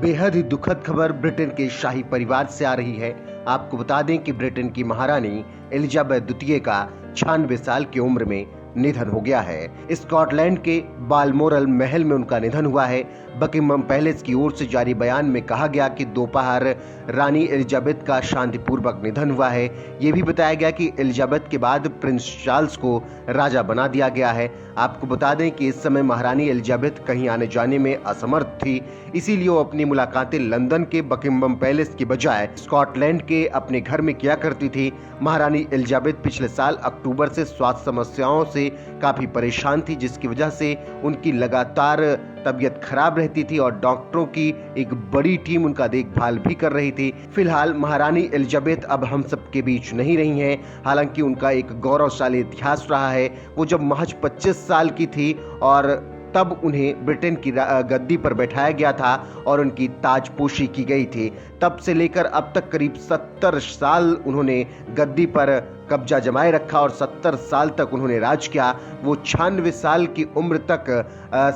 बेहद ही दुखद खबर ब्रिटेन के शाही परिवार से आ रही है। आपको बता दें कि ब्रिटेन की महारानी एलिजाबेथ द्वितीय का 96 साल की उम्र में निधन हो गया है। स्कॉटलैंड के बालमोरल महल में उनका निधन हुआ है। बकिंघम पैलेस की ओर से जारी बयान में कहा गया कि दोपहर रानी एलिजाबेथ का शांतिपूर्वक निधन हुआ है। ये भी बताया गया कि एलिजाबेथ के बाद प्रिंस चार्ल्स को राजा बना दिया गया है। आपको बता दें कि इस समय महारानी एलिजाबेथ कहीं आने जाने में असमर्थ थी, इसीलिए वो अपनी मुलाकातें लंदन के बकिंघम पैलेस की बजाय स्कॉटलैंड के अपने घर में किया करती थी। महारानी एलिजाबेथ पिछले साल अक्टूबर से स्वास्थ्य समस्याओं से काफी परेशान थी, जिसकी वजह से उनकी लगातार तबीयत खराब रहती थी और डॉक्टरों की एक बड़ी टीम उनका देखभाल भी कर रही थी। फिलहाल महारानी एलिजाबेथ अब हम सब के बीच नहीं रही हैं। हालांकि उनका एक गौरवशाली इतिहास रहा है। वो जब महज 25 साल की थी और तब उन्हें ब्रिटेन की गद्दी पर बैठाया गया था और उनकी ताजपोशी की गई थी। तब से लेकर अब तक करीब 70 साल उन्होंने गद्दी पर कब्जा जमाए रखा और 70 साल तक उन्होंने राज किया। वो 96 साल की उम्र तक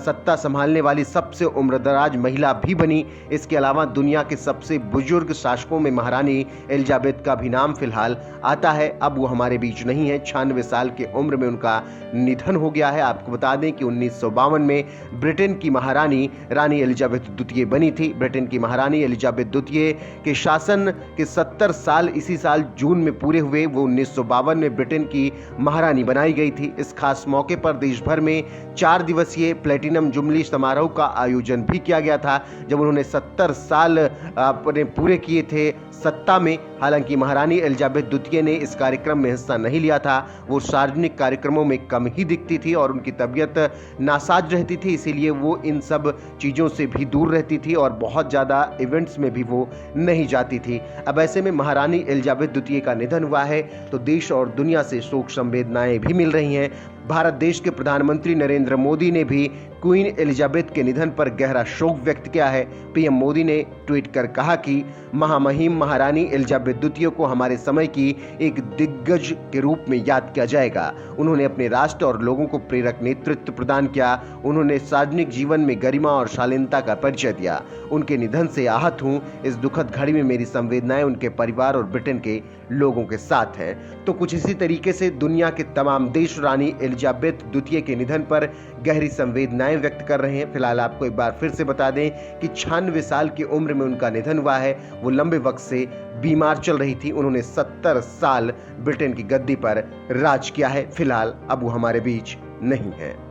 सत्ता संभालने वाली सबसे उम्रदराज महिला भी बनी। इसके अलावा दुनिया के सबसे बुजुर्ग शासकों में महारानी एलिजाबेथ का भी नाम फिलहाल आता है। अब वो हमारे बीच नहीं है। 96 साल की उम्र में उनका निधन हो गया है। आपको बता दें कि 1952 में ब्रिटेन की महारानी रानी एलिजाबेथ द्वितीय बनी थी। ब्रिटेन की महारानी एलिजाबेथ द्वितीय के शासन के 70 साल इसी साल जून में पूरे हुए। वो 1952 में ब्रिटेन की महारानी बनाई गई थी। इस खास मौके पर देश भर में 4 दिवसीय प्लेटिनम जुबली समारोह का आयोजन भी किया गया था, जब उन्होंने 70 साल अपने पूरे किए थे सत्ता में। हालांकि महारानी एलिजाबेथ द्वितीय ने इस कार्यक्रम में हिस्सा नहीं लिया था। वो सार्वजनिक कार्यक्रमों में कम ही दिखती थी और उनकी तबीयत नासाज रहती थी, इसीलिए वो इन सब चीज़ों से भी दूर रहती थी और बहुत ज़्यादा इवेंट्स में भी वो नहीं जाती थी। अब ऐसे में महारानी एलिजाबेथ द्वितीय का निधन हुआ है तो देश और दुनिया से शोक संवेदनाएं भी मिल रही हैं। भारत देश के प्रधानमंत्री नरेंद्र मोदी ने भी क्वीन एलिजाबेथ के निधन पर गहरा शोक व्यक्त किया है। पीएम मोदी ने ट्वीट कर कहा कि महामहिम महारानी एलिजाबेथ द्वितीय को हमारे समय की एक दिग्गज के रूप में याद किया जाएगा। उन्होंने अपने राष्ट्र और लोगों को प्रेरक नेतृत्व प्रदान किया। उन्होंने सार्वजनिक जीवन में गरिमा और शालीनता का परिचय दिया। उनके निधन से आहत हूँ। इस दुखद घड़ी में मेरी संवेदनाएं उनके परिवार और ब्रिटेन के लोगों के साथ हैं। तो कुछ इसी तरीके से दुनिया के तमाम देश रानी एलिजाबेथ द्वितीय के निधन पर गहरी संवेदनाएं व्यक्त कर रहे हैं। फिलहाल आपको एक बार फिर से बता दें कि 96 साल की उम्र में उनका निधन हुआ है। वो लंबे वक्त से बीमार चल रही थी। उन्होंने 70 साल ब्रिटेन की गद्दी पर राज किया है। फिलहाल अब वो हमारे बीच नहीं है।